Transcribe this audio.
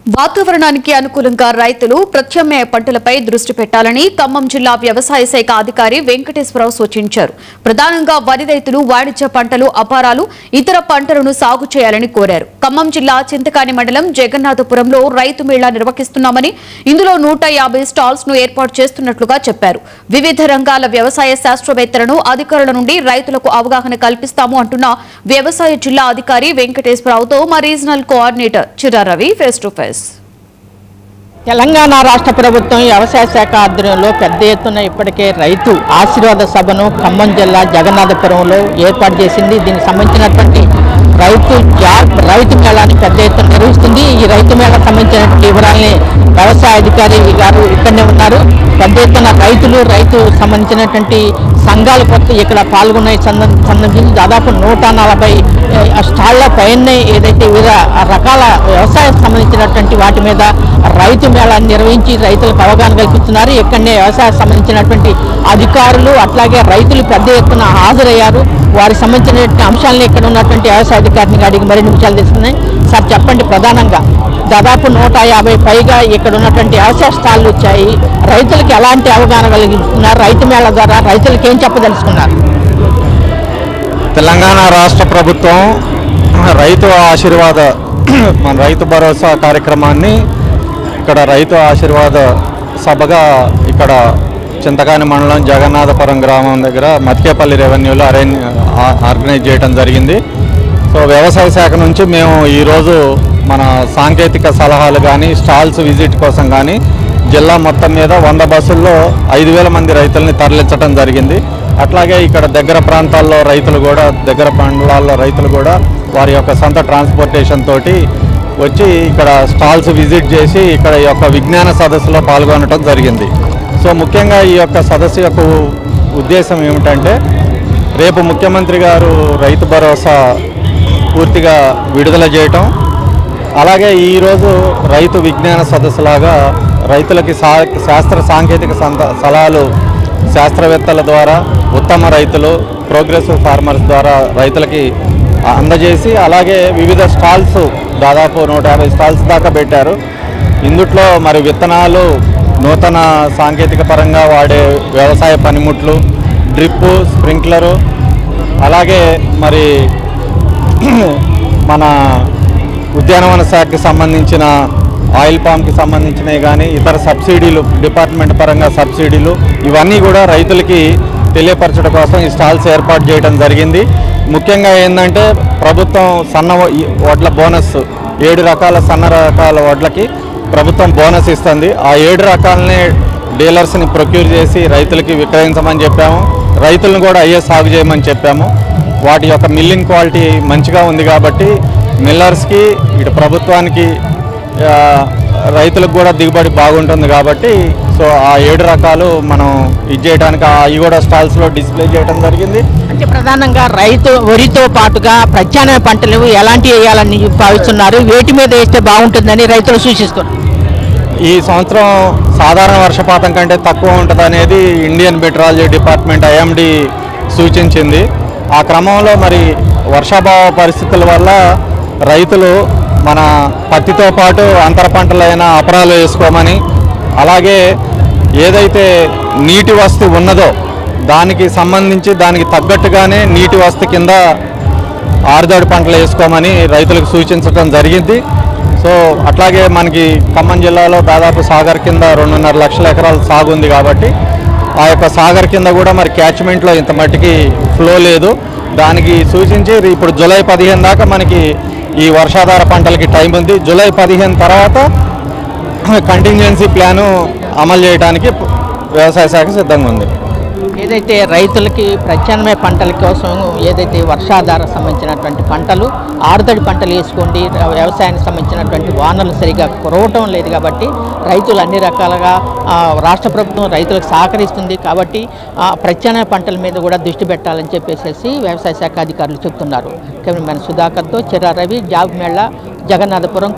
వాతావరణానికి అనుకూలంగా రైతులు ప్రత్యామ్నాయ పంటలపై దృష్టి పెట్టాలని ఖమ్మం జిల్లా వ్యవసాయ శాఖ అధికారి వెంకటేశ్వరరావు సూచించారు. ప్రధానంగా వరి రైతులు వాణిజ్య పంటలు, అపారాలు, ఇతర పంటలను సాగు చేయాలని కోరారు. ఖమ్మం జిల్లా చింతకాని మండలం జగన్నాథపురంలో రైతు మేళా నిర్వహిస్తున్నామని, ఇందులో 150 స్టాల్స్ ను ఏర్పాటు చేస్తున్నట్లుగా చెప్పారు. వివిధ రంగాల వ్యవసాయ శాస్త్రవేత్తలను, అధికారుల నుండి రైతులకు అవగాహన కల్పిస్తాము అంటున్న వ్యవసాయ జిల్లా అధికారి వెంకటేశ్వరరావుతో మా regional coordinator Chira Ravi face to face. Telangana రాష్ట్ర ప్రభుత్వం వ్యవసాయ శాఖ ఆధ్వర్యంలో పెద్ద ఎత్తున ఇప్పటికే రైతు ఆశీర్వాద సభను ఖమ్మం జిల్లా జగన్నాథపురంలో ఏర్పాటు చేసింది. దీనికి సంబంధించినటువంటి రైతు మేళాని పెద్ద ఎత్తున నిర్వహిస్తుంది. ఈ రైతు మేళాకు సంబంధించినటువంటి వివరాలని వ్యవసాయ అధికారి గారు ఇక్కడనే ఉన్నారు. పెద్ద ఎత్తున రైతు సంబంధించినటువంటి సంఘాలు ఇక్కడ పాల్గొనే సంబంధించి దాదాపు 140 స్టాళ్ల పైనే ఏదైతే వివిధ రకాల వ్యవసాయం సంబంధించినటువంటి వాటి మీద రైతు మేళాన్ని నిర్వహించి రైతులకు అవగాహన కల్పిస్తున్నారు. ఇక్కడనే వ్యవసాయం సంబంధించినటువంటి అధికారులు అట్లాగే రైతులు పెద్ద ఎత్తున హాజరయ్యారు. వారికి సంబంధించినటువంటి అంశాలను ఇక్కడ ఉన్నటువంటి వ్యవసాయ అధికారిని అడిగి మరిన్ని విషయాలు తెలుస్తున్నాయి. సార్ చెప్పండి, ప్రధానంగా దాదాపు 150 పైగా ఇక్కడ ఉన్నటువంటి వ్యవసాయ స్టాళ్లు వచ్చాయి. రైతులకు ఎలాంటి అవగాహన కలిగిస్తున్నారు? రైతు మేళ ద్వారా రైతులకు ఏం చెప్పదలుచుకున్నారు? తెలంగాణ రాష్ట్ర ప్రభుత్వం రైతు ఆశీర్వాద మన రైతు భరోసా కార్యక్రమాన్ని ఇక్కడ రైతు ఆశీర్వాద సభగా ఇక్కడ చింతకాని మండలం జగన్నాథపురం గ్రామం దగ్గర మతికేపల్లి రెవెన్యూలో ఆర్గనైజ్ చేయడం జరిగింది. సో వ్యవసాయ శాఖ నుంచి మేము ఈరోజు మన సాంకేతిక సలహాలు కానీ స్టాల్స్ విజిట్ కోసం కానీ జిల్లా మొత్తం మీద 100 బస్సుల్లో 5,000 మంది రైతుల్ని తరలించడం జరిగింది. అట్లాగే ఇక్కడ దగ్గర ప్రాంతాల్లో రైతులు కూడా, దగ్గర మండలాల్లో రైతులు కూడా వారి యొక్క సొంత ట్రాన్స్పోర్టేషన్ తోటి వచ్చి ఇక్కడ స్టాల్స్ విజిట్ చేసి ఇక్కడ ఈ యొక్క విజ్ఞాన సదస్సులో పాల్గొనడం జరిగింది. సో ముఖ్యంగా ఈ యొక్క సదస్సు యొక్క ఉద్దేశం ఏమిటంటే, రేపు ముఖ్యమంత్రి గారు రైతు భరోసా పూర్తిగా విడుదల చేయటం, అలాగే ఈరోజు రైతు విజ్ఞాన సదస్సులాగా రైతులకి శాస్త్ర సాంకేతిక సలహాలు శాస్త్రవేత్తల ద్వారా, ఉత్తమ రైతులు, ప్రోగ్రెసివ్ ఫార్మర్స్ ద్వారా రైతులకి అందజేసి, అలాగే వివిధ స్టాల్స్ దాదాపు 150 స్టాల్స్ దాకా పెట్టారు. ఇందుట్లో మరి విత్తనాలు, నూతన సాంకేతిక పరంగా వాడే వ్యవసాయ పనిముట్లు, డ్రిప్పు, స్ప్రింక్లరు, అలాగే మరి మన ఉద్యానవన శాఖకి సంబంధించిన ఆయిల్ పామ్కి సంబంధించినవి కానీ ఇతర సబ్సిడీలు, డిపార్ట్మెంట్ పరంగా సబ్సిడీలు, ఇవన్నీ కూడా రైతులకి తెలియపరచడం కోసం ఈ స్టాల్స్ ఏర్పాటు చేయడం జరిగింది. ముఖ్యంగా ఏంటంటే, ప్రభుత్వం సన్న వడ్ల బోనస్ 7 రకాల సన్న రకాల వడ్లకి ప్రభుత్వం బోనస్ ఇస్తుంది. ఆ 7 రకాలని డీలర్స్ని ప్రొక్యూర్ చేసి రైతులకి విక్రయించమని చెప్పాము. రైతులను కూడా అయ్యే సాగు చేయమని చెప్పాము. వాటి యొక్క మిల్లింగ్ క్వాలిటీ మంచిగా ఉంది కాబట్టి మిల్లర్స్కి, ఇటు ప్రభుత్వానికి, రైతులకు కూడా దిగుబడి బాగుంటుంది కాబట్టి సో ఆ 7 రకాలు మనం ఇది చేయడానికి అవి కూడా స్టాల్స్లో డిస్ప్లే చేయడం జరిగింది. అంటే ప్రధానంగా వరితో పాటుగా ప్రత్యామ్నాయ పంటలు ఎలాంటివి వేయాలని భావిస్తున్నారు? వేటి మీద వేస్తే బాగుంటుందని రైతులు సూచిస్తున్నారు. ఈ సంవత్సరం సాధారణ వర్షపాతం కంటే తక్కువ ఉంటుంది అనేది ఇండియన్ మెట్రాలజీ డిపార్ట్మెంట్ IMD సూచించింది. ఆ క్రమంలో మరి వర్షాభావ పరిస్థితుల వల్ల రైతులు మన పత్తితో పాటు అంతర పంటలైన అపరాలు వేసుకోమని, అలాగే ఏదైతే నీటి వస్తు ఉన్నదో దానికి సంబంధించి దానికి తగ్గట్టుగానే నీటి వస్తు కింద ఆరుదడి పంటలు వేసుకోమని రైతులకు సూచించడం జరిగింది. సో అట్లాగే మనకి ఖమ్మం జిల్లాలో దాదాపు సాగర్ కింద 2.5 లక్షల ఎకరాల సాగు ఉంది కాబట్టి ఆ యొక్క సాగర్ కింద కూడా మరి క్యాచ్మెంట్లో ఇంత మట్టికి ఫ్లో లేదు. దానికి సూచించి ఇప్పుడు జూలై 15 దాకా మనకి ఈ వర్షాధార పంటలకి టైం ఉంది. జూలై 15 తర్వాత కంటింజెన్సీ ప్లాను అమలు చేయడానికి వ్యవసాయ శాఖ సిద్ధంగా ఉంది. ఏదైతే రైతులకి ప్రత్యామ్నాయ పంటల కోసం ఏదైతే వర్షాధార సంబంధించినటువంటి పంటలు, ఆరుతడి పంటలు వేసుకోండి, వ్యవసాయానికి సంబంధించినటువంటి వానలు సరిగా కురవటం లేదు కాబట్టి రైతులు అన్ని రకాలుగా రాష్ట్ర ప్రభుత్వం రైతులకు సహకరిస్తుంది కాబట్టి ప్రత్యామ్నాయ పంటల మీద కూడా దృష్టి పెట్టాలని చెప్పేసి వ్యవసాయ శాఖ అధికారులు చెప్తున్నారు. కెమెరామెన్ సుధాకర్తో చిరా రవి, జాబ్ మేళా, జగన్నాథపురం.